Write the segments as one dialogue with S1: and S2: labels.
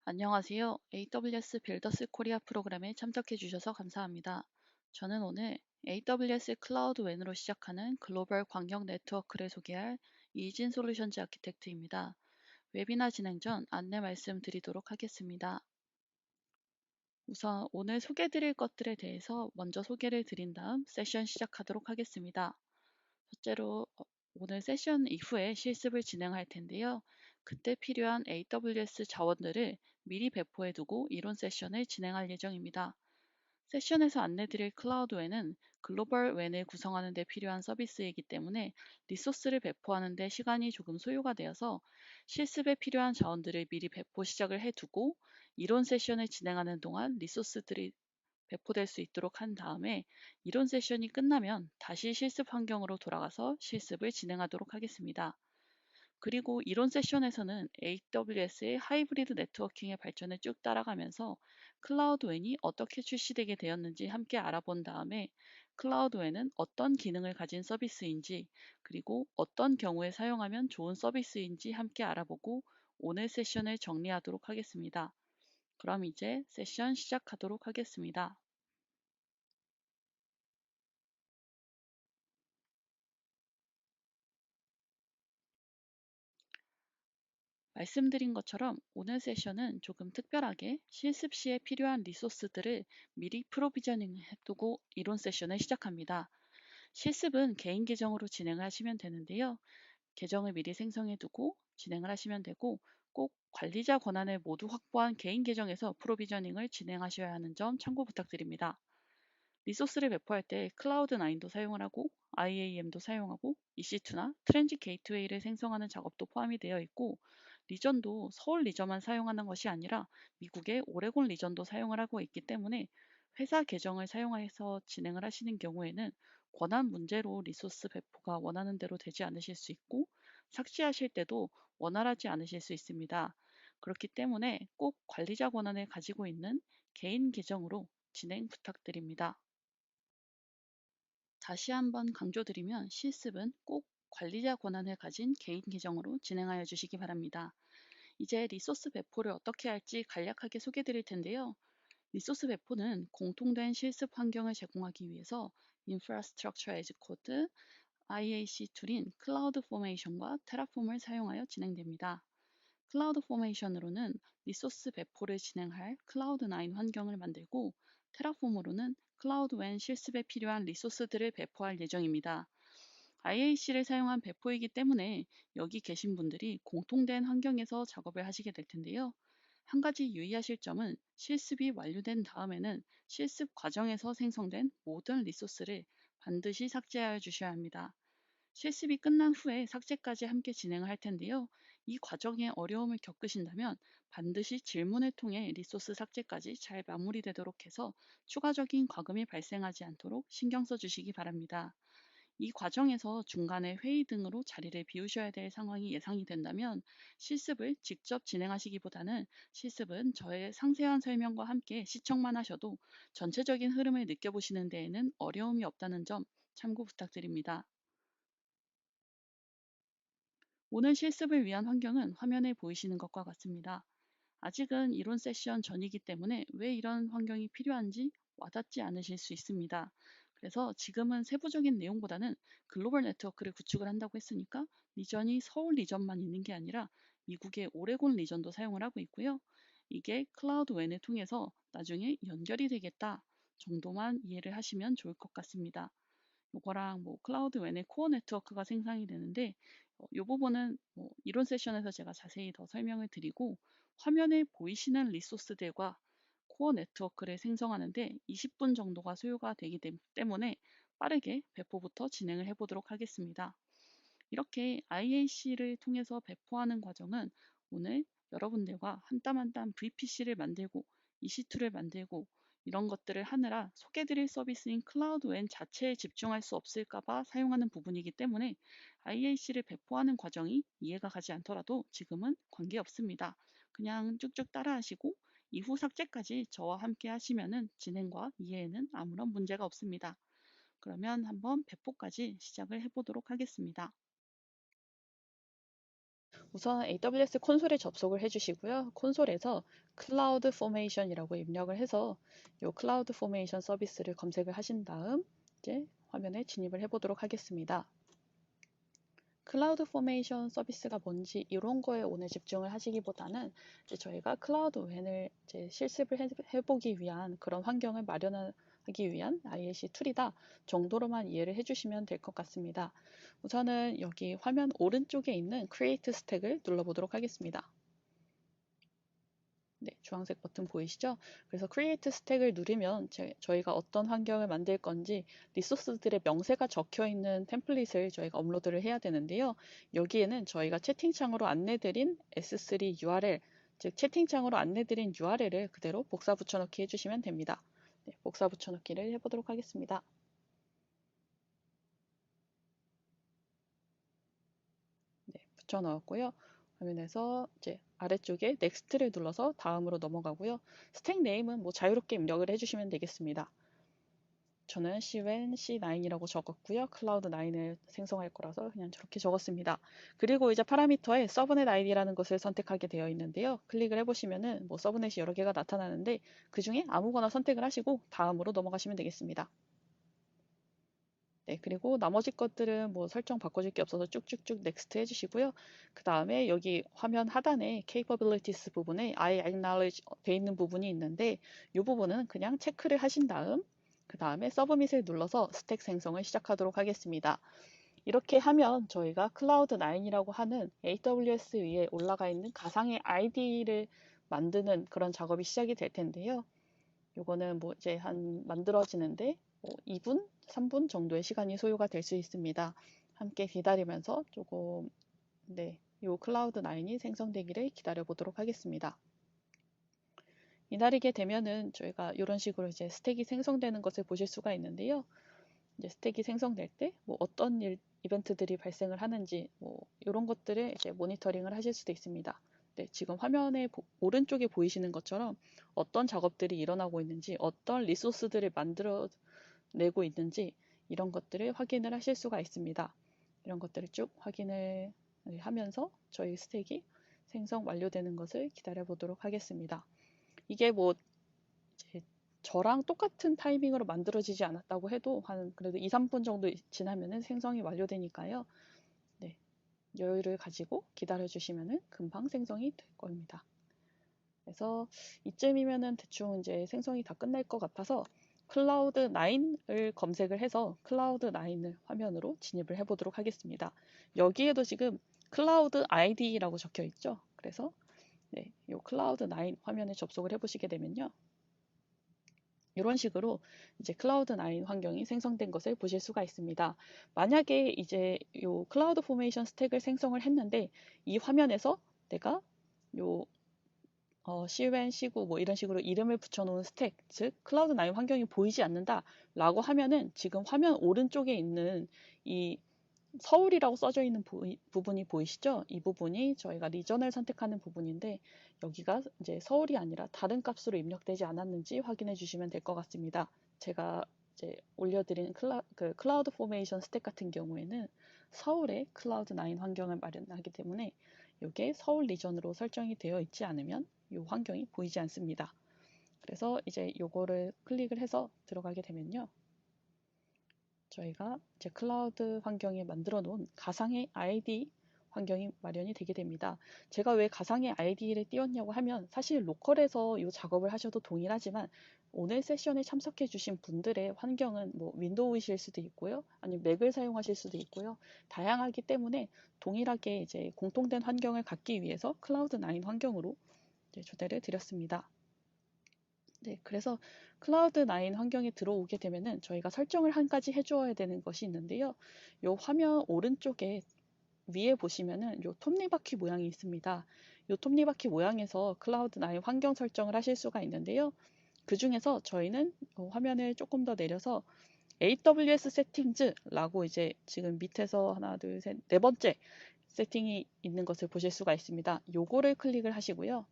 S1: 안녕하세요. AWS 빌더스 코리아 프로그램에 참석해 주셔서 감사합니다. 저는 오늘 AWS 클라우드 웬으로 시작하는 글로벌 광역 네트워크를 소개할 이진 솔루션즈 아키텍트입니다. 웨비나 진행 전 안내 말씀드리도록 하겠습니다. 우선 오늘 소개해 드릴 것들에 대해서 먼저 소개를 드린 다음 세션 시작하도록 하겠습니다. 첫째로 오늘 세션 이후에 실습을 진행할 텐데요. 그때 필요한 AWS 자원들을 미리 배포해 두고 이론 세션을 진행할 예정입니다. 세션에서 안내드릴 클라우드웨는 글로벌 웬을 구성하는 데 필요한 서비스이기 때문에 리소스를 배포하는 데 시간이 조금 소요가 되어서 실습에 필요한 자원들을 미리 배포 시작을 해두고 이론 세션을 진행하는 동안 리소스들이 배포될 수 있도록 한 다음에 이론 세션이 끝나면 다시 실습 환경으로 돌아가서 실습을 진행하도록 하겠습니다. 그리고 이론 세션에서는 AWS의 하이브리드 네트워킹의 발전을 쭉 따라가면서 클라우드웬이 어떻게 출시되게 되었는지 함께 알아본 다음에 클라우드웬은 어떤 기능을 가진 서비스인지 그리고 어떤 경우에 사용하면 좋은 서비스인지 함께 알아보고 오늘 세션을 정리하도록 하겠습니다. 그럼 이제 세션 시작하도록 하겠습니다. 말씀드린 것처럼 오늘 세션은 조금 특별하게 실습 시에 필요한 리소스들을 미리 프로비저닝 해두고 이론 세션을 시작합니다. 실습은 개인 계정으로 진행을 하시면 되는데요. 계정을 미리 생성해 두고 진행을 하시면 되고 꼭 관리자 권한을 모두 확보한 개인 계정에서 프로비저닝을 진행하셔야 하는 점 참고 부탁드립니다. 리소스를 배포할 때 클라우드9도 사용을 하고 IAM도 사용하고 EC2나 트랜짓 게이트웨이를 생성하는 작업도 포함이 되어 있고 리전도 서울 리전만 사용하는 것이 아니라 미국의 오레곤 리전도 사용을 하고 있기 때문에 회사 계정을 사용해서 진행을 하시는 경우에는 권한 문제로 리소스 배포가 원하는 대로 되지 않으실 수 있고 삭제하실 때도 원활하지 않으실 수 있습니다. 그렇기 때문에 꼭 관리자 권한을 가지고 있는 개인 계정으로 진행 부탁드립니다. 다시 한번 강조드리면 실습은 꼭 관리자 권한을 가진 개인 계정으로 진행하여 주시기 바랍니다. 이제 리소스 배포를 어떻게 할지 간략하게 소개해 드릴 텐데요. 리소스 배포는 공통된 실습 환경을 제공하기 위해서 Infrastructure as Code, IAC 툴인 클라우드 포메이션과 테라폼을 사용하여 진행됩니다. 클라우드 포메이션으로는 리소스 배포를 진행할 클라우드9 환경을 만들고 테라폼으로는 클라우드 웬 실습에 필요한 리소스들을 배포할 예정입니다. IAC를 사용한 배포이기 때문에 여기 계신 분들이 공통된 환경에서 작업을 하시게 될 텐데요. 한 가지 유의하실 점은 실습이 완료된 다음에는 실습 과정에서 생성된 모든 리소스를 반드시 삭제하여 주셔야 합니다. 실습이 끝난 후에 삭제까지 함께 진행을 할 텐데요. 이 과정에 어려움을 겪으신다면 반드시 질문을 통해 리소스 삭제까지 잘 마무리되도록 해서 추가적인 과금이 발생하지 않도록 신경 써 주시기 바랍니다. 이 과정에서 중간에 회의 등으로 자리를 비우셔야 될 상황이 예상이 된다면 실습을 직접 진행하시기보다는 실습은 저의 상세한 설명과 함께 시청만 하셔도 전체적인 흐름을 느껴보시는 데에는 어려움이 없다는 점 참고 부탁드립니다. 오늘 실습을 위한 환경은 화면에 보이시는 것과 같습니다. 아직은 이론 세션 전이기 때문에 왜 이런 환경이 필요한지 와닿지 않으실 수 있습니다. 그래서 지금은 세부적인 내용보다는 글로벌 네트워크를 구축을 한다고 했으니까 리전이 서울 리전만 있는 게 아니라 미국의 오레곤 리전도 사용을 하고 있고요. 이게 클라우드 웬을 통해서 나중에 연결이 되겠다 정도만 이해를 하시면 좋을 것 같습니다. 요거랑 뭐 클라우드 웬의 코어 네트워크가 생성이 되는데 이 부분은 뭐 이론 세션에서 제가 자세히 더 설명을 드리고 화면에 보이시는 리소스들과 코어 네트워크를 생성하는 데 20분 정도가 소요가 되기 때문에 빠르게 배포부터 진행을 해 보도록 하겠습니다. 이렇게 IAC를 통해서 배포하는 과정은 오늘 여러분들과 한 땀 한 땀 VPC를 만들고 EC2를 만들고 이런 것들을 하느라 소개드릴 서비스인 클라우드 웬 자체에 집중할 수 없을까 봐 사용하는 부분이기 때문에 IAC를 배포하는 과정이 이해가 가지 않더라도 지금은 관계없습니다. 그냥 쭉쭉 따라하시고 이후 삭제까지 저와 함께 하시면은 진행과 이해에는 아무런 문제가 없습니다. 그러면 한번 배포까지 시작을 해보도록 하겠습니다. 우선 AWS 콘솔에 접속을 해주시고요. 콘솔에서 클라우드 포메이션이라고 입력을 해서 이 클라우드 포메이션 서비스를 검색을 하신 다음 이제 화면에 진입을 해보도록 하겠습니다. 클라우드 포메이션 서비스가 뭔지 이런 거에 오늘 집중을 하시기보다는 이제 저희가 클라우드 웬을 이제 실습을 해보기 위한 그런 환경을 마련하기 위한 IAC 툴이다 정도로만 이해를 해주시면 될 것 같습니다. 우선은 여기 화면 오른쪽에 있는 Create 스택을 눌러보도록 하겠습니다. 네, 주황색 버튼 보이시죠? 그래서 Create 스택을 누르면 저희가 어떤 환경을 만들 건지 리소스들의 명세가 적혀 있는 템플릿을 저희가 업로드를 해야 되는데요. 여기에는 저희가 채팅창으로 안내드린 S3 URL, 즉 채팅창으로 안내드린 URL을 그대로 복사 붙여넣기 해주시면 됩니다. 네, 복사 붙여넣기를 해보도록 하겠습니다. 네, 붙여넣었고요. 화면에서 이제 아래쪽에 넥스트를 눌러서 다음으로 넘어가고요. 스택 네임은 뭐 자유롭게 입력을 해주시면 되겠습니다. 저는 cwen c9이라고 적었고요. 클라우드 9을 생성할 거라서 그냥 저렇게 적었습니다. 그리고 이제 파라미터에 서브넷 아이디라는 것을 선택하게 되어 있는데요. 클릭을 해보시면은 뭐 서브넷이 여러 개가 나타나는데 그 중에 아무거나 선택을 하시고 다음으로 넘어가시면 되겠습니다. 네, 그리고 나머지 것들은 뭐 설정 바꿔줄 게 없어서 쭉쭉쭉 넥스트 해주시고요. 그 다음에 여기 화면 하단에 capabilities 부분에 I acknowledge 돼 있는 부분이 있는데 이 부분은 그냥 체크를 하신 다음 그 다음에 서브밋을 눌러서 스택 생성을 시작하도록 하겠습니다. 이렇게 하면 저희가 클라우드 9이라고 하는 AWS 위에 올라가 있는 가상의 ID를 만드는 그런 작업이 시작이 될 텐데요. 요거는 뭐 이제 한 만들어지는데 2분, 3분 정도의 시간이 소요가 될 수 있습니다. 함께 기다리면서 조금 요 클라우드 9이 생성되기를 기다려 보도록 하겠습니다. 기다리게 되면은 저희가 이런 식으로 이제 스택이 생성되는 것을 보실 수가 있는데요. 이제 스택이 생성될 때 뭐 어떤 이벤트들이 발생을 하는지 뭐 이런 것들을 이제 모니터링을 하실 수도 있습니다. 네, 지금 화면에 오른쪽에 보이시는 것처럼 어떤 작업들이 일어나고 있는지 어떤 리소스들을 만들어 내고 있는지 이런 것들을 확인을 하실 수가 있습니다. 이런 것들을 쭉 확인을 하면서 저희 스택이 생성 완료되는 것을 기다려 보도록 하겠습니다. 이게 뭐 이제 저랑 똑같은 타이밍으로 만들어지지 않았다고 해도 한 그래도 2, 3분 정도 지나면은 생성이 완료되니까요. 네, 여유를 가지고 기다려 주시면은 금방 생성이 될 겁니다. 그래서 이쯤이면은 대충 이제 생성이 다 끝날 것 같아서 클라우드 9을 검색을 해서 클라우드 9을 화면으로 진입을 해보도록 하겠습니다. 여기에도 지금 클라우드 ID라고 적혀 있죠. 그래서 네, 이 클라우드 9 화면에 접속을 해보시게 되면요. 이런 식으로 이제 클라우드 9 환경이 생성된 것을 보실 수가 있습니다. 만약에 이제 요 클라우드 포메이션 스택을 생성을 했는데 이 화면에서 내가 요 cwen, c9 뭐 이런 식으로 이름을 붙여놓은 스택, 즉 클라우드 9 환경이 보이지 않는다라고 하면은 지금 화면 오른쪽에 있는 이 서울이라고 써져 있는 부분이 보이시죠? 이 부분이 저희가 리전을 선택하는 부분인데 여기가 이제 서울이 아니라 다른 값으로 입력되지 않았는지 확인해 주시면 될 것 같습니다. 제가 이제 올려드린 클라우드 포메이션 스택 같은 경우에는 서울에 클라우드 9 환경을 마련하기 때문에 이게 서울 리전으로 설정이 되어 있지 않으면 이 환경이 보이지 않습니다. 그래서 이제 요거를 클릭을 해서 들어가게 되면요. 저희가 이제 클라우드 환경에 만들어 놓은 가상의 ID 환경이 마련이 되게 됩니다. 제가 왜 가상의 ID를 띄웠냐고 하면 사실 로컬에서 이 작업을 하셔도 동일하지만 오늘 세션에 참석해 주신 분들의 환경은 뭐 윈도우이실 수도 있고요. 아니면 맥을 사용하실 수도 있고요. 다양하기 때문에 동일하게 이제 공통된 환경을 갖기 위해서 클라우드 9 환경으로 이제 초대를 드렸습니다. 네, 그래서 클라우드 9 환경에 들어오게 되면은 저희가 설정을 한 가지 해주어야 되는 것이 있는데요. 요 화면 오른쪽에 위에 보시면은 요 톱니바퀴 모양이 있습니다. 요 톱니바퀴 모양에서 클라우드 9 환경 설정을 하실 수가 있는데요. 그 중에서 저희는 화면을 조금 더 내려서 AWS 세팅즈라고 이제 지금 밑에서 하나, 둘, 셋, 네 번째 세팅이 있는 것을 보실 수가 있습니다. 요거를 클릭을 하시고요.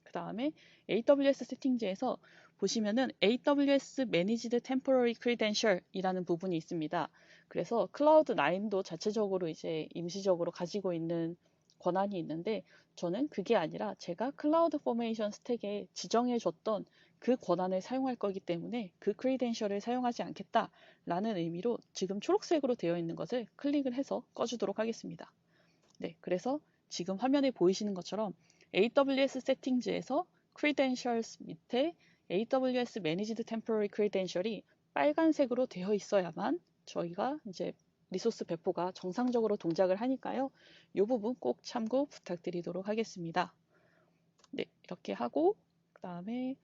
S1: 그 다음에 AWS 세팅즈에서 보시면은 AWS Managed Temporary Credential 이라는 부분이 있습니다. 그래서 클라우드 9도 자체적으로 이제 임시적으로 가지고 있는 권한이 있는데 저는 그게 아니라 제가 클라우드 포메이션 스택에 지정해 줬던 그 권한을 사용할 거기 때문에 그 크리덴셜을 사용하지 않겠다라는 의미로 지금 초록색으로 되어 있는 것을 클릭을 해서 꺼주도록 하겠습니다. 네, 그래서 지금 화면에 보이시는 것처럼 AWS 세팅즈에서 Credentials 밑에 AWS Managed Temporary Credential이 빨간색으로 되어 있어야만 저희가 이제 리소스 배포가 정상적으로 동작을 하니까요. 이 부분 꼭 참고 부탁드리도록 하겠습니다. 네, 이렇게 하고 그 다음에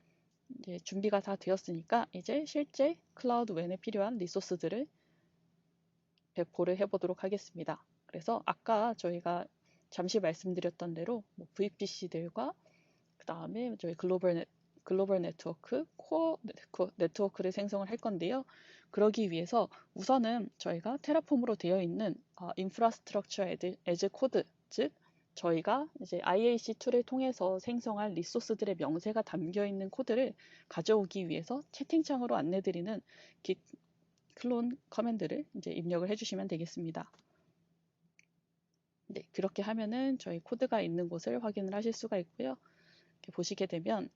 S1: 이제 준비가 다 되었으니까 이제 실제 클라우드 웬에 필요한 리소스들을 배포를 해보도록 하겠습니다. 그래서 아까 저희가 잠시 말씀드렸던 대로 뭐 VPC들과 그 다음에 저희 글로벌 네트워크, 코어 네트워크를 생성을 할 건데요. 그러기 위해서 우선은 저희가 테라폼으로 되어 있는 인프라스트럭처 에즈 코드, 즉 저희가 이제 IAC 툴을 통해서 생성할 리소스들의 명세가 담겨 있는 코드를 가져오기 위해서 채팅창으로 안내드리는 git 클론 커맨드를 이제 입력을 해주시면 되겠습니다. 네, 그렇게 하면은 저희 코드가 있는 곳을 확인을 하실 수가 있고요. 이렇게 보시게 되면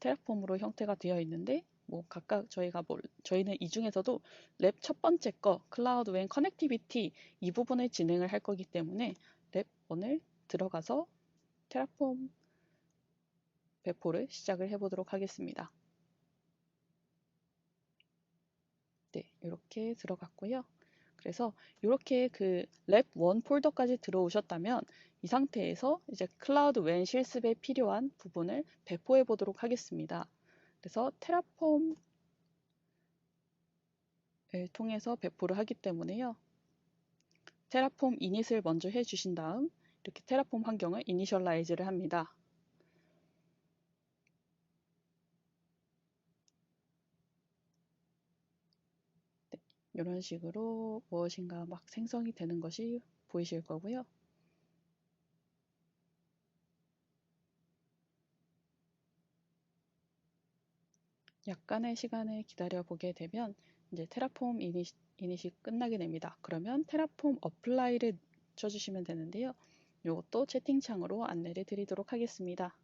S1: 테라폼으로 형태가 되어 있는데 뭐 각각 저희는 이 중에서도 랩 첫 번째 거 클라우드 웬 커넥티비티 이 부분을 진행을 할 거기 때문에 랩 1을 들어가서 테라폼 배포를 시작을 해보도록 하겠습니다. 네, 이렇게 들어갔고요. 그래서 이렇게 그 랩 1 폴더까지 들어오셨다면 이 상태에서 이제 클라우드 웬 실습에 필요한 부분을 배포해 보도록 하겠습니다. 그래서 테라폼을 통해서 배포를 하기 때문에요. 테라폼 이닛을 먼저 해주신 다음 이렇게 테라폼 환경을 이니셜라이즈를 합니다. 네, 이런 식으로 무엇인가 막 생성이 되는 것이 보이실 거고요. 약간의 시간을 기다려 보게 되면 이제 테라폼 이닛이 끝나게 됩니다. 그러면 테라폼 어플라이를 쳐주시면 되는데요. 이것도 채팅창으로 안내를 드리도록 하겠습니다.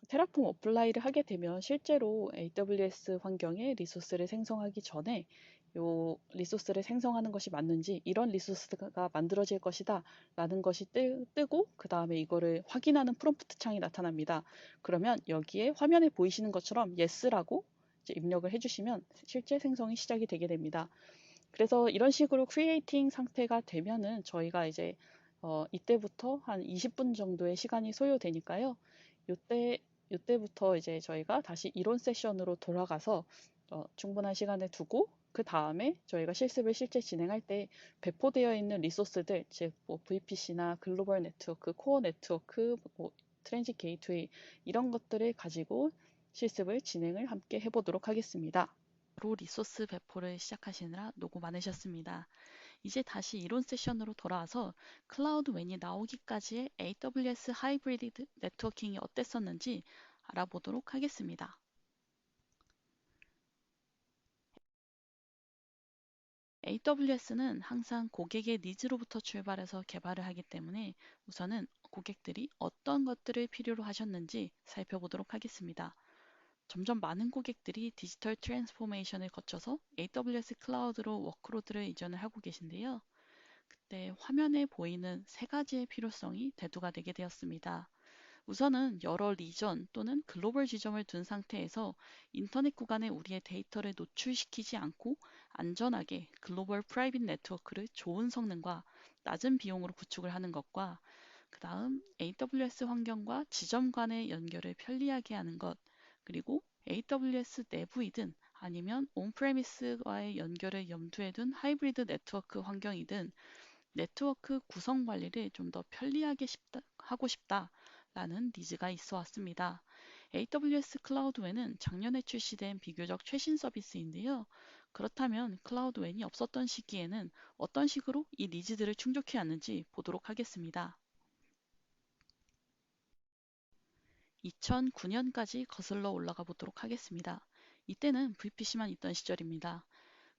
S1: 테라폼 어플라이를 하게 되면 실제로 AWS 환경에 리소스를 생성하기 전에 요 리소스를 생성하는 것이 맞는지 이런 리소스가 만들어질 것이다 라는 것이 뜨고 그 다음에 이거를 확인하는 프롬프트 창이 나타납니다. 그러면 여기에 화면에 보이시는 것처럼 yes라고 이제 입력을 해주시면 실제 생성이 시작이 되게 됩니다. 그래서 이런 식으로 크리에이팅 상태가 되면은 저희가 이제 이때부터 한 20분 정도의 시간이 소요되니까요. 이때부터 이제 저희가 다시 이론 세션으로 돌아가서 충분한 시간을 두고 그 다음에 저희가 실습을 실제 진행할 때 배포되어 있는 리소스들, 즉 뭐 VPC나 글로벌 네트워크, 코어 네트워크, 뭐 트랜짓 게이트웨이 이런 것들을 가지고 실습을 진행을 함께 해보도록 하겠습니다. 로 리소스 배포를 시작하시느라 노고 많으셨습니다. 이제 다시 이론 세션으로 돌아와서 클라우드 웬이 나오기까지의 AWS 하이브리드 네트워킹이 어땠었는지 알아보도록 하겠습니다. AWS는 항상 고객의 니즈로부터 출발해서 개발을 하기 때문에 우선은 고객들이 어떤 것들을 필요로 하셨는지 살펴보도록 하겠습니다. 점점 많은 고객들이 디지털 트랜스포메이션을 거쳐서 AWS 클라우드로 워크로드를 이전을 하고 계신데요. 그때 화면에 보이는 세 가지의 필요성이 대두가 되게 되었습니다. 우선은 여러 리전 또는 글로벌 지점을 둔 상태에서 인터넷 구간에 우리의 데이터를 노출시키지 않고 안전하게 글로벌 프라이빗 네트워크를 좋은 성능과 낮은 비용으로 구축을 하는 것과 그 다음 AWS 환경과 지점 간의 연결을 편리하게 하는 것 그리고 AWS 내부이든 아니면 온프레미스와의 연결을 염두에 둔 하이브리드 네트워크 환경이든 네트워크 구성 관리를 좀 더 편리하게 하고 싶다라는 니즈가 있어 왔습니다. AWS 클라우드웬은 작년에 출시된 비교적 최신 서비스인데요. 그렇다면 클라우드웬이 없었던 시기에는 어떤 식으로 이 니즈들을 충족해 왔는지 보도록 하겠습니다. 2009년까지 거슬러 올라가 보도록 하겠습니다. 이때는 VPC만 있던 시절입니다.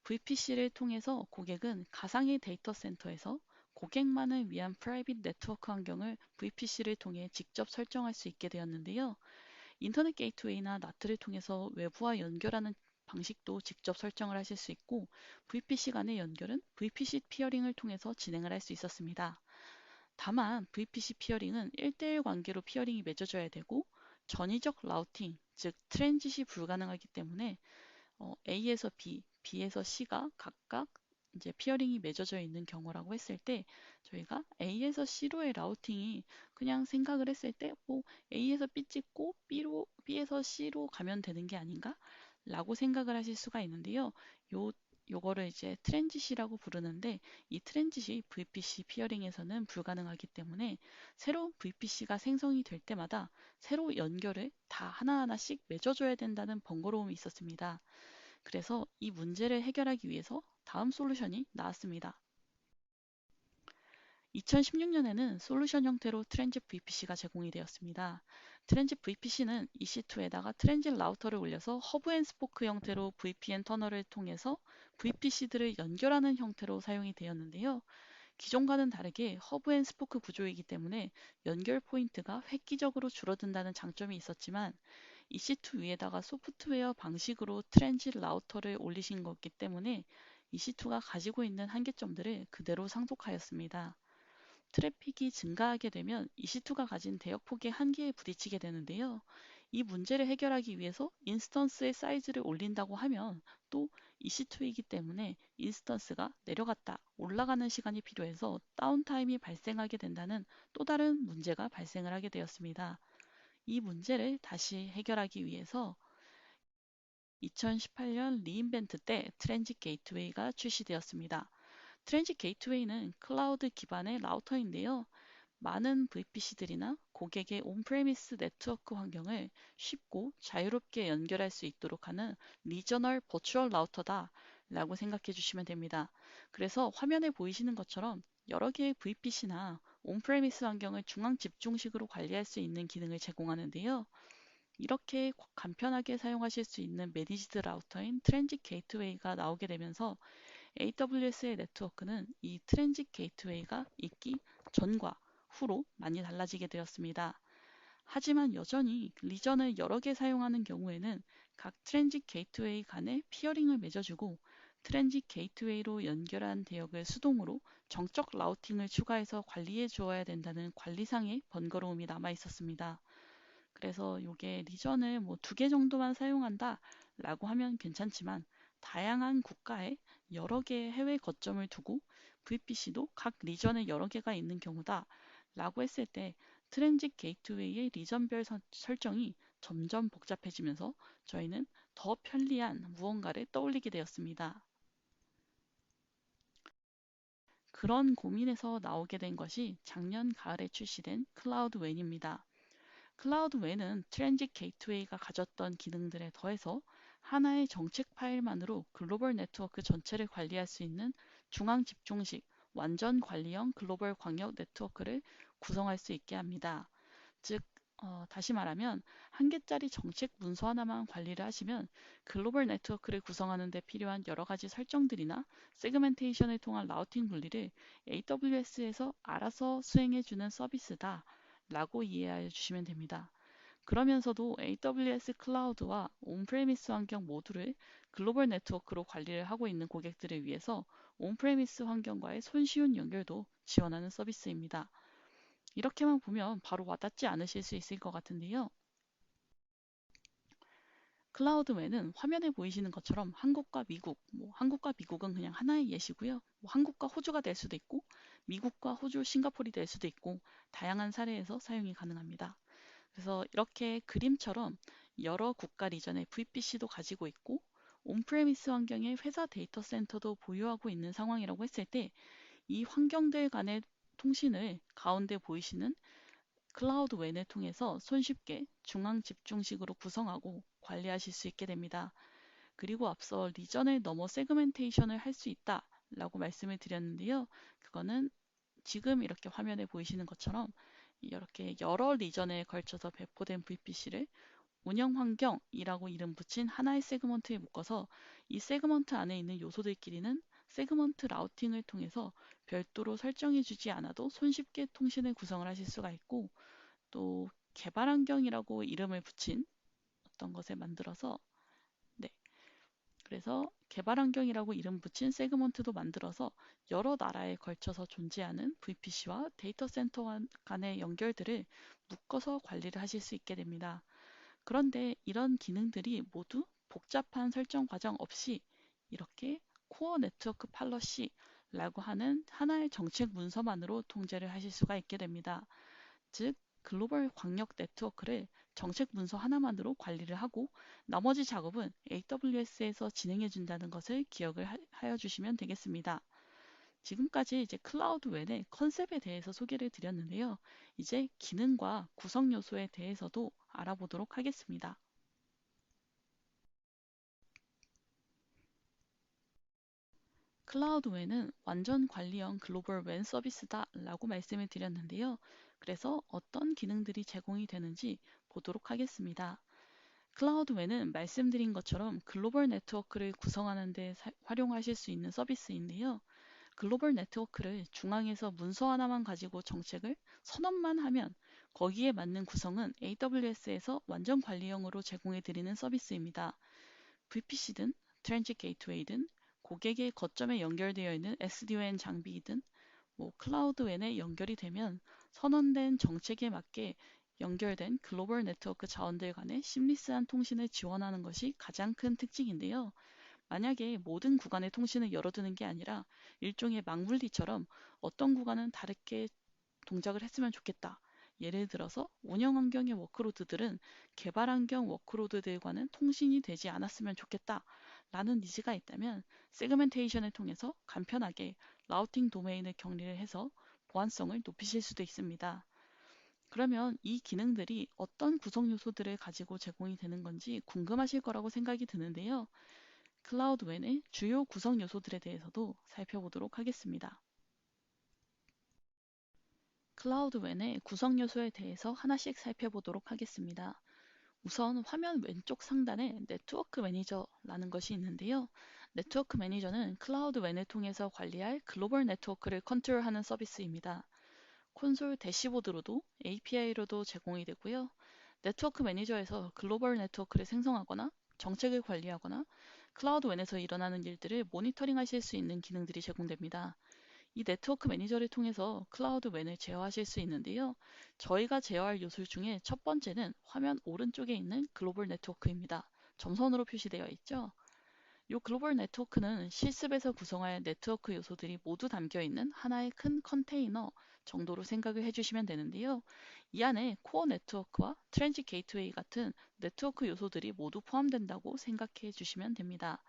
S1: VPC를 통해서 고객은 가상의 데이터 센터에서 고객만을 위한 프라이빗 네트워크 환경을 VPC를 통해 직접 설정할 수 있게 되었는데요. 인터넷 게이트웨이나 나트를 통해서 외부와 연결하는 방식도 직접 설정을 하실 수 있고, VPC 간의 연결은 VPC 피어링을 통해서 진행을 할 수 있었습니다. 다만 VPC 피어링은 1대1 관계로 피어링이 맺어져야 되고, 전위적 라우팅, 즉 트랜짓이 불가능하기 때문에 A에서 B, B에서 C가 각각 이제 피어링이 맺어져 있는 경우라고 했을 때, 저희가 A에서 C로의 라우팅이 그냥 생각을 했을 때 뭐 A에서 B 찍고 B에서 C로 가면 되는 게 아닌가? 라고 생각을 하실 수가 있는데요. 요 요거를 이제 트랜짓이라고 부르는데, 이 트랜짓이 VPC 피어링에서는 불가능하기 때문에 새로운 VPC가 생성이 될 때마다 새로 연결을 다 하나하나씩 맺어줘야 된다는 번거로움이 있었습니다. 그래서 이 문제를 해결하기 위해서 다음 솔루션이 나왔습니다. 2016년에는 솔루션 형태로 트랜짓 VPC가 제공이 되었습니다. 트랜짓 VPC는 EC2에다가 트랜짓 라우터를 올려서 허브 앤 스포크 형태로 VPN 터널을 통해서 VPC들을 연결하는 형태로 사용이 되었는데요. 기존과는 다르게 허브 앤 스포크 구조이기 때문에 연결 포인트가 획기적으로 줄어든다는 장점이 있었지만, EC2 위에다가 소프트웨어 방식으로 트랜짓 라우터를 올리신 거기 때문에 EC2가 가지고 있는 한계점들을 그대로 상속하였습니다. 트래픽이 증가하게 되면 EC2가 가진 대역 폭의 한계에 부딪히게 되는데요. 이 문제를 해결하기 위해서 인스턴스의 사이즈를 올린다고 하면 또 EC2이기 때문에 인스턴스가 내려갔다 올라가는 시간이 필요해서 다운타임이 발생하게 된다는 또 다른 문제가 발생을 하게 되었습니다. 이 문제를 다시 해결하기 위해서 2018년 리인벤트 때 트랜짓 게이트웨이가 출시되었습니다. 트랜짓 게이트웨이는 클라우드 기반의 라우터인데요. 많은 VPC들이나 고객의 온프레미스 네트워크 환경을 쉽고 자유롭게 연결할 수 있도록 하는 리저널 버추얼 라우터다 라고 생각해 주시면 됩니다. 그래서 화면에 보이시는 것처럼 여러 개의 VPC나 온프레미스 환경을 중앙 집중식으로 관리할 수 있는 기능을 제공하는데요. 이렇게 간편하게 사용하실 수 있는 매니지드 라우터인 트랜짓 게이트웨이가 나오게 되면서 AWS의 네트워크는 이 트랜짓 게이트웨이가 있기 전과 후로 많이 달라지게 되었습니다. 하지만 여전히 리전을 여러 개 사용하는 경우에는 각 트랜짓 게이트웨이 간에 피어링을 맺어주고, 트랜짓 게이트웨이로 연결한 대역을 수동으로 정적 라우팅을 추가해서 관리해 주어야 된다는 관리상의 번거로움이 남아 있었습니다. 그래서 이게 리전을 뭐 2개 정도만 사용한다 라고 하면 괜찮지만, 다양한 국가에 여러 개의 해외 거점을 두고 VPC도 각 리전에 여러 개가 있는 경우다 라고 했을 때 트랜짓 게이트웨이의 리전별 설정이 점점 복잡해지면서 저희는 더 편리한 무언가를 떠올리게 되었습니다. 그런 고민에서 나오게 된 것이 작년 가을에 출시된 클라우드 웬입니다. 클라우드 웬은 트랜짓 게이트웨이가 가졌던 기능들에 더해서 하나의 정책 파일만으로 글로벌 네트워크 전체를 관리할 수 있는 중앙 집중식 완전 관리형 글로벌 광역 네트워크를 구성할 수 있게 합니다. 즉, 다시 말하면 한 개짜리 정책 문서 하나만 관리를 하시면 글로벌 네트워크를 구성하는 데 필요한 여러 가지 설정들이나 세그멘테이션을 통한 라우팅 분리를 AWS에서 알아서 수행해주는 서비스다 라고 이해하여 주시면 됩니다. 그러면서도 AWS 클라우드와 온프레미스 환경 모두를 글로벌 네트워크로 관리를 하고 있는 고객들을 위해서 온프레미스 환경과의 손쉬운 연결도 지원하는 서비스입니다. 이렇게만 보면 바로 와닿지 않으실 수 있을 것 같은데요. 클라우드웨는 화면에 보이시는 것처럼 한국과 미국, 한국과 미국은 그냥 하나의 예시고요. 한국과 호주가 될 수도 있고, 미국과 호주, 싱가포르이 될 수도 있고, 다양한 사례에서 사용이 가능합니다. 그래서 이렇게 그림처럼 여러 국가 리전의 VPC도 가지고 있고, 온프레미스 환경의 회사 데이터 센터도 보유하고 있는 상황이라고 했을 때, 이 환경들 간의 통신을 가운데 보이시는 클라우드 웬을 통해서 손쉽게 중앙 집중식으로 구성하고 관리하실 수 있게 됩니다. 그리고 앞서 리전을 넘어 세그멘테이션을 할 수 있다 라고 말씀을 드렸는데요. 그거는 지금 이렇게 화면에 보이시는 것처럼 이렇게 여러 리전에 걸쳐서 배포된 VPC를 운영 환경이라고 이름 붙인 하나의 세그먼트에 묶어서 이 세그먼트 안에 있는 요소들끼리는 세그먼트 라우팅을 통해서 별도로 설정해 주지 않아도 손쉽게 통신을 구성을 하실 수가 있고, 또 개발 환경이라고 이름을 붙인 어떤 것을 만들어서, 네, 그래서 개발 환경이라고 이름 붙인 세그먼트도 만들어서 여러 나라에 걸쳐서 존재하는 VPC와 데이터 센터 간의 연결들을 묶어서 관리를 하실 수 있게 됩니다. 그런데 이런 기능들이 모두 복잡한 설정 과정 없이 이렇게 코어 네트워크 팔러시라고 하는 하나의 정책 문서만으로 통제를 하실 수가 있게 됩니다. 즉, 글로벌 광역 네트워크를 정책 문서 하나만으로 관리를 하고 나머지 작업은 AWS에서 진행해 준다는 것을 기억을 하여 주시면 되겠습니다. 지금까지 이제 클라우드 웬의 컨셉에 대해서 소개를 드렸는데요. 이제 기능과 구성 요소에 대해서도 알아보도록 하겠습니다. 클라우드 웬은 완전 관리형 글로벌 웬 서비스다라고 말씀을 드렸는데요. 그래서 어떤 기능들이 제공이 되는지 보도록 하겠습니다. 클라우드 웬은 말씀드린 것처럼 글로벌 네트워크를 구성하는 데 활용하실 수 있는 서비스인데요. 글로벌 네트워크를 중앙에서 문서 하나만 가지고 정책을 선언만 하면 거기에 맞는 구성은 AWS에서 완전 관리형으로 제공해 드리는 서비스입니다. VPC든 트랜짓 게이트웨이든 고객의 거점에 연결되어 있는 SD-WAN 장비이든 클라우드 웬에 연결이 되면 선언된 정책에 맞게 연결된 글로벌 네트워크 자원들 간의 심리스한 통신을 지원하는 것이 가장 큰 특징인데요. 만약에 모든 구간의 통신을 열어두는 게 아니라 일종의 망물리처럼 어떤 구간은 다르게 동작을 했으면 좋겠다. 예를 들어서 운영 환경의 워크로드들은 개발 환경 워크로드들과는 통신이 되지 않았으면 좋겠다. 라는 니즈가 있다면 세그멘테이션을 통해서 간편하게 라우팅 도메인을 격리를 해서 보안성을 높이실 수도 있습니다. 그러면 이 기능들이 어떤 구성 요소들을 가지고 제공이 되는 건지 궁금하실 거라고 생각이 드는데요. 클라우드 웬의 주요 구성 요소들에 대해서도 살펴보도록 하겠습니다. 클라우드 웬의 구성 요소에 대해서 하나씩 살펴보도록 하겠습니다. 우선 화면 왼쪽 상단에 네트워크 매니저라는 것이 있는데요. 네트워크 매니저는 클라우드 웬을 통해서 관리할 글로벌 네트워크를 컨트롤하는 서비스입니다. 콘솔 대시보드로도 API로도 제공이 되고요. 네트워크 매니저에서 글로벌 네트워크를 생성하거나 정책을 관리하거나 클라우드 웬에서 일어나는 일들을 모니터링 하실 수 있는 기능들이 제공됩니다. 이 네트워크 매니저를 통해서 클라우드 웬을 제어하실 수 있는데요. 저희가 제어할 요소 중에 첫 번째는 화면 오른쪽에 있는 글로벌 네트워크입니다. 점선으로 표시되어 있죠. 이 글로벌 네트워크는 실습에서 구성할 네트워크 요소들이 모두 담겨 있는 하나의 큰 컨테이너 정도로 생각을 해주시면 되는데요. 이 안에 코어 네트워크와 트랜짓 게이트웨이 같은 네트워크 요소들이 모두 포함된다고 생각해 주시면 됩니다.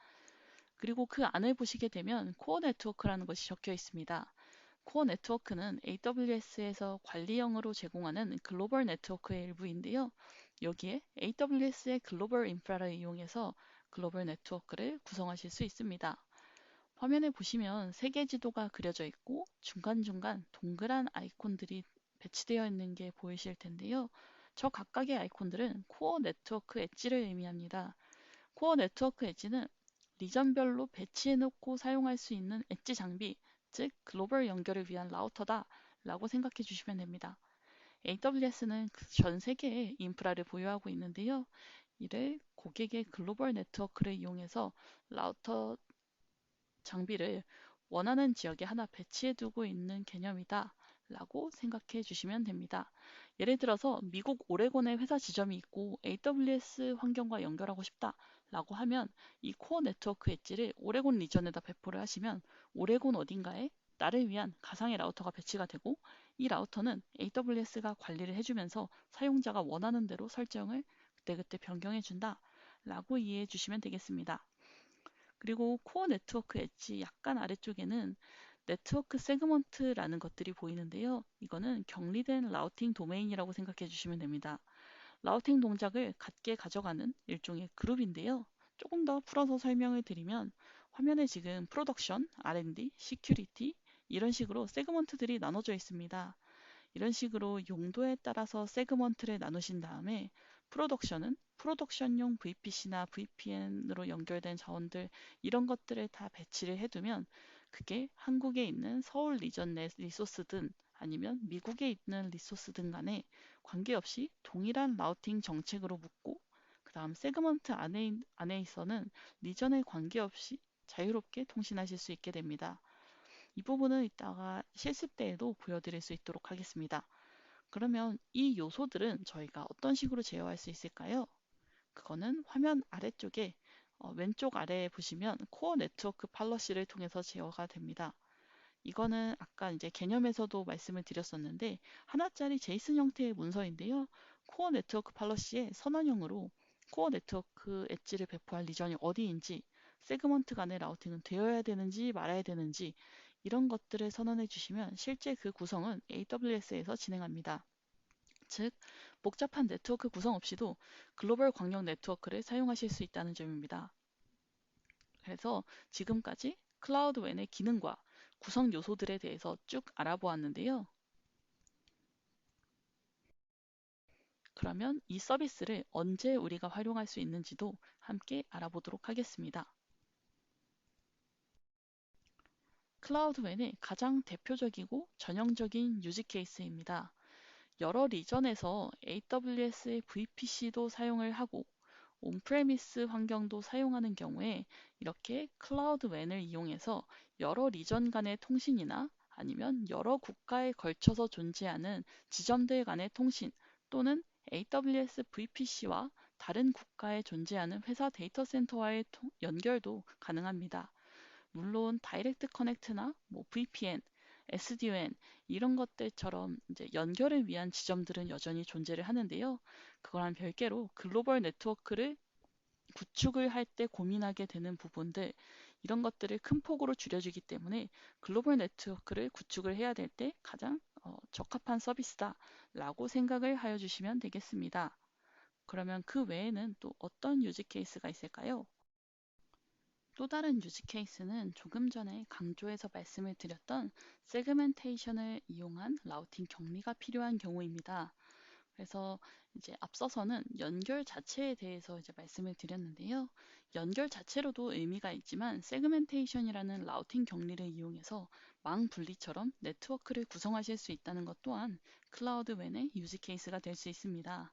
S1: 그리고 그 안을 보시게 되면 코어 네트워크라는 것이 적혀 있습니다. 코어 네트워크는 AWS에서 관리형으로 제공하는 글로벌 네트워크의 일부인데요. 여기에 AWS의 글로벌 인프라를 이용해서 글로벌 네트워크를 구성하실 수 있습니다. 화면에 보시면 세계 지도가 그려져 있고 중간중간 동그란 아이콘들이 배치되어 있는 게 보이실 텐데요. 저 각각의 아이콘들은 코어 네트워크 엣지를 의미합니다. 코어 네트워크 엣지는 리전별로 배치해 놓고 사용할 수 있는 엣지 장비, 즉 글로벌 연결을 위한 라우터다 라고 생각해 주시면 됩니다. AWS는 전 세계에 인프라를 보유하고 있는데요. 이를 고객의 글로벌 네트워크를 이용해서 라우터 장비를 원하는 지역에 하나 배치해 두고 있는 개념이다 라고 생각해 주시면 됩니다. 예를 들어서 미국 오레곤에 회사 지점이 있고 AWS 환경과 연결하고 싶다 라고 하면 이 코어 네트워크 엣지를 오레곤 리전에다 배포를 하시면 오레곤 어딘가에 나를 위한 가상의 라우터가 배치가 되고 이 라우터는 AWS가 관리를 해주면서 사용자가 원하는 대로 설정을 그때그때 변경해 준다 라고 이해해 주시면 되겠습니다. 그리고 코어 네트워크 엣지 약간 아래쪽에는 네트워크 세그먼트라는 것들이 보이는데요. 이거는 격리된 라우팅 도메인이라고 생각해 주시면 됩니다. 라우팅 동작을 같게 가져가는 일종의 그룹인데요. 조금 더 풀어서 설명을 드리면 화면에 지금 프로덕션, R&D, 시큐리티 이런 식으로 세그먼트들이 나눠져 있습니다. 이런 식으로 용도에 따라서 세그먼트를 나누신 다음에 프로덕션은 프로덕션용 VPC나 VPN으로 연결된 자원들 이런 것들을 다 배치를 해두면 그게 한국에 있는 서울 리전 내 리소스든 아니면 미국에 있는 리소스든 간에 관계없이 동일한 라우팅 정책으로 묶고 그 다음 세그먼트 안에서는 리전에 관계없이 자유롭게 통신하실 수 있게 됩니다. 이 부분은 이따가 실습 때에도 보여드릴 수 있도록 하겠습니다. 그러면 이 요소들은 저희가 어떤 식으로 제어할 수 있을까요? 그거는 화면 아래쪽에 왼쪽 아래에 보시면 코어 네트워크 팔러시를 통해서 제어가 됩니다. 이거는 아까 이제 개념에서도 말씀을 드렸었는데 하나짜리 제이슨 형태의 문서인데요. 코어 네트워크 팔러시의 선언형으로 코어 네트워크 엣지를 배포할 리전이 어디인지 세그먼트 간의 라우팅은 되어야 되는지 말아야 되는지 이런 것들을 선언해 주시면 실제 그 구성은 AWS에서 진행합니다. 즉, 복잡한 네트워크 구성 없이도 글로벌 광역 네트워크를 사용하실 수 있다는 점입니다. 그래서 지금까지 클라우드 웬의 기능과 구성 요소들에 대해서 쭉 알아보았는데요. 그러면 이 서비스를 언제 우리가 활용할 수 있는지도 함께 알아보도록 하겠습니다. 클라우드 웬의 가장 대표적이고 전형적인 유즈 케이스입니다. 여러 리전에서 AWS의 VPC도 사용을 하고 온프레미스 환경도 사용하는 경우에 이렇게 클라우드 웬을 이용해서 여러 리전 간의 통신이나 아니면 여러 국가에 걸쳐서 존재하는 지점들 간의 통신 또는 AWS VPC와 다른 국가에 존재하는 회사 데이터 센터와의 연결도 가능합니다. 물론 다이렉트 커넥트나 뭐 VPN, SD-WAN 이런 것들처럼 이제 연결을 위한 지점들은 여전히 존재를 하는데요. 그거랑 별개로 글로벌 네트워크를 구축을 할 때 고민하게 되는 부분들 이런 것들을 큰 폭으로 줄여주기 때문에 글로벌 네트워크를 구축을 해야 될 때 가장 적합한 서비스다라고 생각을 하여 주시면 되겠습니다. 그러면 그 외에는 또 어떤 유즈 케이스가 있을까요? 또 다른 유즈 케이스는 조금 전에 강조해서 말씀을 드렸던 세그멘테이션을 이용한 라우팅 격리가 필요한 경우입니다. 그래서 이제 앞서서는 연결 자체에 대해서 이제 말씀을 드렸는데요. 연결 자체로도 의미가 있지만 세그멘테이션이라는 라우팅 격리를 이용해서 망 분리처럼 네트워크를 구성하실 수 있다는 것 또한 클라우드 웬의 유즈 케이스가 될 수 있습니다.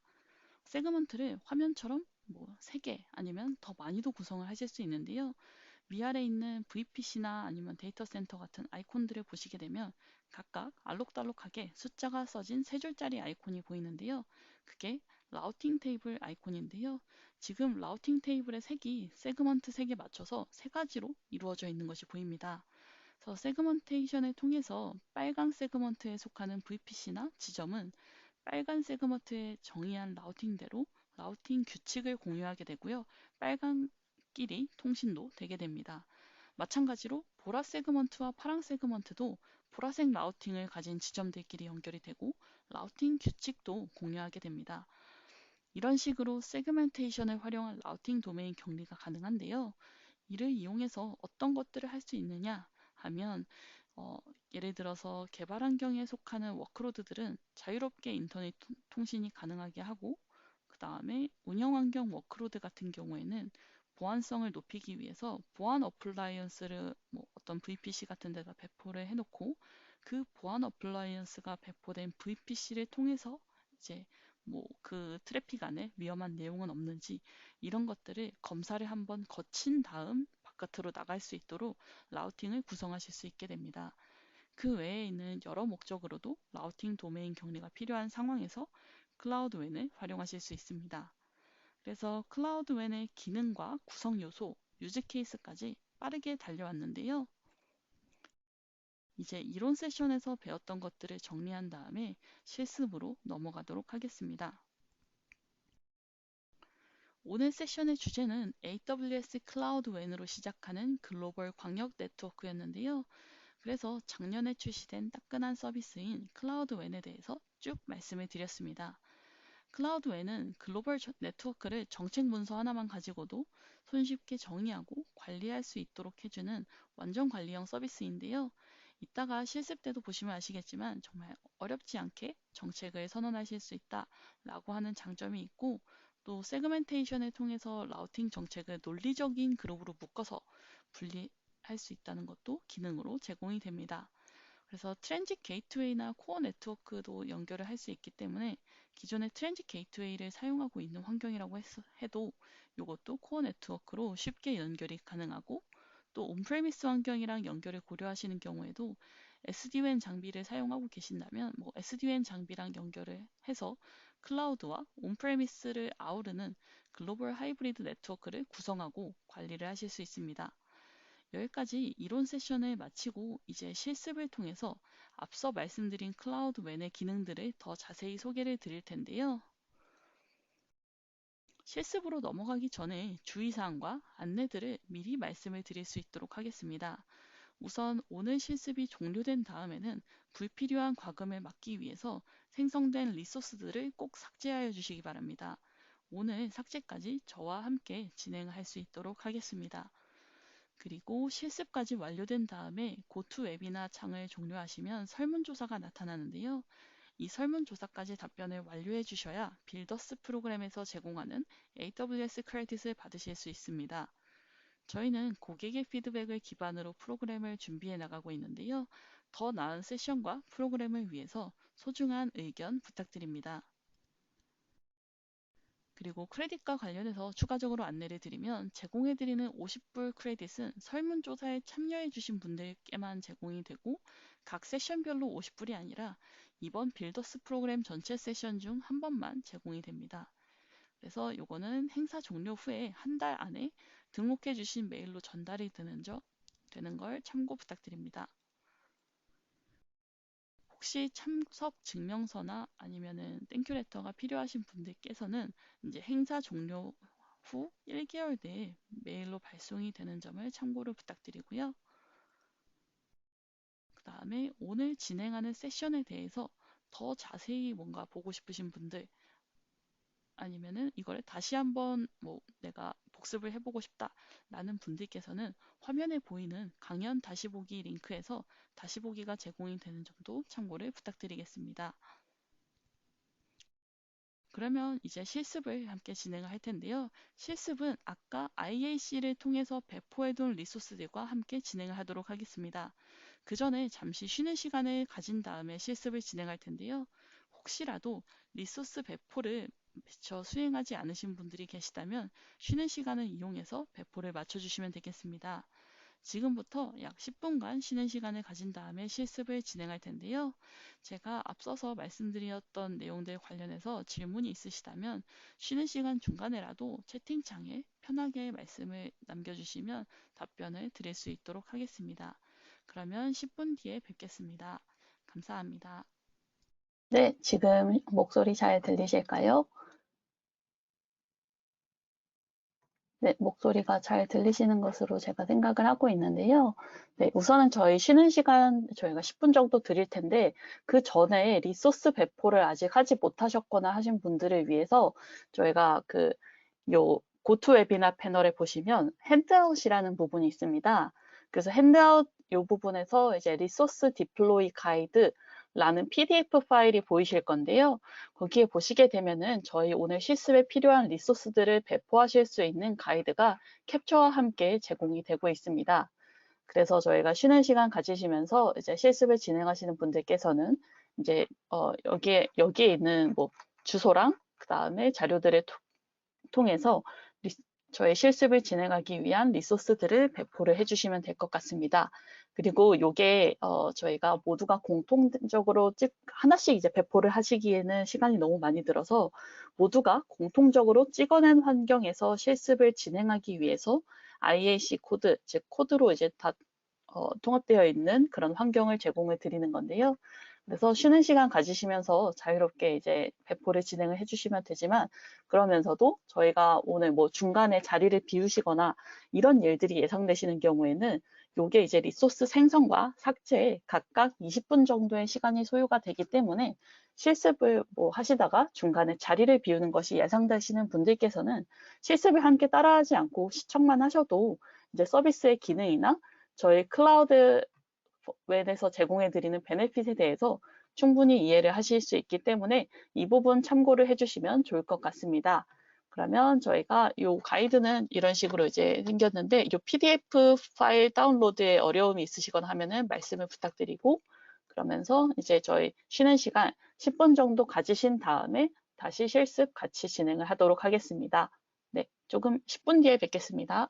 S1: 세그먼트를 화면처럼 뭐 3개 아니면 더 많이도 구성을 하실 수 있는데요. 위아래 있는 VPC나 아니면 데이터 센터 같은 아이콘들을 보시게 되면 각각 알록달록하게 숫자가 써진 3줄짜리 아이콘이 보이는데요. 그게 라우팅 테이블 아이콘인데요. 지금 라우팅 테이블의 색이 세그먼트 색에 맞춰서 3가지로 이루어져 있는 것이 보입니다. 그래서 세그먼테이션을 통해서 빨간 세그먼트에 속하는 VPC나 지점은 빨간 세그먼트에 정의한 라우팅대로 라우팅 규칙을 공유하게 되고요. 빨간끼리 통신도 되게 됩니다. 마찬가지로 보라 세그먼트와 파랑 세그먼트도 보라색 라우팅을 가진 지점들끼리 연결이 되고 라우팅 규칙도 공유하게 됩니다. 이런 식으로 세그멘테이션을 활용한 라우팅 도메인 격리가 가능한데요. 이를 이용해서 어떤 것들을 할 수 있느냐 하면 어, 예를 들어서 개발 환경에 속하는 워크로드들은 자유롭게 인터넷 통신이 가능하게 하고 그 다음에 운영 환경 워크로드 같은 경우에는 보안성을 높이기 위해서 보안 어플라이언스를 뭐 어떤 VPC 같은 데다 배포를 해놓고 그 보안 어플라이언스가 배포된 VPC를 통해서 이제 뭐 그 트래픽 안에 위험한 내용은 없는지 이런 것들을 검사를 한번 거친 다음 바깥으로 나갈 수 있도록 라우팅을 구성하실 수 있게 됩니다. 그 외에 있는 여러 목적으로도 라우팅 도메인 격리가 필요한 상황에서 클라우드 웬을 활용하실 수 있습니다. 그래서 클라우드 웬의 기능과 구성 요소, 유즈 케이스까지 빠르게 달려왔는데요. 이제 이론 세션에서 배웠던 것들을 정리한 다음에 실습으로 넘어가도록 하겠습니다. 오늘 세션의 주제는 AWS 클라우드 웬으로 시작하는 글로벌 광역 네트워크였는데요. 그래서 작년에 출시된 따끈한 서비스인 클라우드 웬에 대해서 쭉 말씀을 드렸습니다. 클라우드 웬은 글로벌 네트워크를 정책 문서 하나만 가지고도 손쉽게 정의하고 관리할 수 있도록 해주는 완전 관리형 서비스인데요. 이따가 실습 때도 보시면 아시겠지만 정말 어렵지 않게 정책을 선언하실 수 있다라고 하는 장점이 있고 또 세그멘테이션을 통해서 라우팅 정책을 논리적인 그룹으로 묶어서 분리할 수 있다는 것도 기능으로 제공이 됩니다. 그래서 트랜짓 게이트웨이나 코어 네트워크도 연결을 할 수 있기 때문에 기존의 트랜짓 게이트웨이를 사용하고 있는 환경이라고 해도 이것도 코어 네트워크로 쉽게 연결이 가능하고, 또 온프레미스 환경이랑 연결을 고려하시는 경우에도 SD-WAN 장비를 사용하고 계신다면 SD-WAN 장비랑 연결을 해서 클라우드와 온프레미스를 아우르는 글로벌 하이브리드 네트워크를 구성하고 관리를 하실 수 있습니다. 여기까지 이론 세션을 마치고 이제 실습을 통해서 앞서 말씀드린 클라우드 웬의 기능들을 더 자세히 소개를 드릴 텐데요. 실습으로 넘어가기 전에 주의사항과 안내들을 미리 말씀을 드릴 수 있도록 하겠습니다. 우선 오늘 실습이 종료된 다음에는 불필요한 과금을 막기 위해서 생성된 리소스들을 꼭 삭제하여 주시기 바랍니다. 오늘 삭제까지 저와 함께 진행할 수 있도록 하겠습니다. 그리고 실습까지 완료된 다음에 고투 웹이나 창을 종료하시면 설문조사가 나타나는데요. 이 설문조사까지 답변을 완료해 주셔야 빌더스 프로그램에서 제공하는 AWS 크레딧을 받으실 수 있습니다. 저희는 고객의 피드백을 기반으로 프로그램을 준비해 나가고 있는데요. 더 나은 세션과 프로그램을 위해서 소중한 의견 부탁드립니다. 그리고 크레딧과 관련해서 추가적으로 안내를 드리면 제공해드리는 50불 크레딧은 설문조사에 참여해주신 분들께만 제공이 되고 각 세션별로 50불이 아니라 이번 빌더스 프로그램 전체 세션 중 한 번만 제공이 됩니다. 그래서 이거는 행사 종료 후에 한 달 안에 등록해주신 메일로 전달이 되는 걸 참고 부탁드립니다. 혹시 참석 증명서나 아니면은 땡큐 레터가 필요하신 분들께서는 이제 행사 종료 후 1개월 내에 메일로 발송이 되는 점을 참고로 부탁드리고요. 그 다음에 오늘 진행하는 세션에 대해서 더 자세히 뭔가 보고 싶으신 분들, 아니면은 이거를 다시 한번 내가 복습을 해보고 싶다라는 분들께서는 화면에 보이는 강연 다시 보기 링크에서 다시 보기가 제공이 되는 점도 참고를 부탁드리겠습니다. 그러면 이제 실습을 함께 진행을 할 텐데요. 실습은 아까 IAC를 통해서 배포해둔 리소스들과 함께 진행을 하도록 하겠습니다. 그 전에 잠시 쉬는 시간을 가진 다음에 실습을 진행할 텐데요. 혹시라도 리소스 배포를 미처 수행하지 않으신 분들이 계시다면 쉬는 시간을 이용해서 배포를 맞춰주시면 되겠습니다. 지금부터 약 10분간 쉬는 시간을 가진 다음에 실습을 진행할 텐데요. 제가 앞서서 말씀드렸던 내용들 관련해서 질문이 있으시다면 쉬는 시간 중간에라도 채팅창에 편하게 말씀을 남겨주시면 답변을 드릴 수 있도록 하겠습니다. 그러면 10분 뒤에 뵙겠습니다. 감사합니다. 네, 지금 목소리 잘 들리실까요? 네, 목소리가 잘 들리시는 것으로 제가 생각을 하고 있는데요. 네, 우선은 저희 쉬는 시간 저희가 10분 정도 드릴 텐데 그 전에 리소스 배포를 아직 하지 못하셨거나 하신 분들을 위해서 저희가 요 고투 웨비나 패널에 보시면 핸드아웃이라는 부분이 있습니다. 그래서 핸드아웃 요 부분에서 이제 리소스 디플로이 가이드 라는 PDF 파일이 보이실 건데요. 거기에 보시게 되면은 저희 오늘 실습에 필요한 리소스들을 배포하실 수 있는 가이드가 캡처와 함께 제공이 되고 있습니다. 그래서 저희가 쉬는 시간 가지시면서 이제 실습을 진행하시는 분들께서는 이제 여기에 있는 주소랑 그 다음에 자료들을 통해서 저의 실습을 진행하기 위한 리소스들을 배포를 해주시면 될 것 같습니다. 그리고 요게 저희가 모두가 공통적으로 하나씩 이제 배포를 하시기에는 시간이 너무 많이 들어서 모두가 공통적으로 찍어낸 환경에서 실습을 진행하기 위해서 IAC 코드, 즉 코드로 이제 다 통합되어 있는 그런 환경을 제공을 드리는 건데요. 그래서 쉬는 시간 가지시면서 자유롭게 이제 배포를 진행을 해주시면 되지만 그러면서도 저희가 오늘 중간에 자리를 비우시거나 이런 일들이 예상되시는 경우에는 요게 이제 리소스 생성과 삭제에 각각 20분 정도의 시간이 소요가 되기 때문에 실습을 하시다가 중간에 자리를 비우는 것이 예상되시는 분들께서는 실습을 함께 따라하지 않고 시청만 하셔도 이제 서비스의 기능이나 저희 클라우드 웬에서 제공해드리는 베네핏에 대해서 충분히 이해를 하실 수 있기 때문에 이 부분 참고를 해주시면 좋을 것 같습니다. 그러면 저희가 이 가이드는 이런 식으로 이제 생겼는데 이 PDF 파일 다운로드에 어려움이 있으시거나 하면은 말씀을 부탁드리고 그러면서 이제 저희 쉬는 시간 10분 정도 가지신 다음에 다시 실습 같이 진행을 하도록 하겠습니다. 네, 조금 10분 뒤에 뵙겠습니다.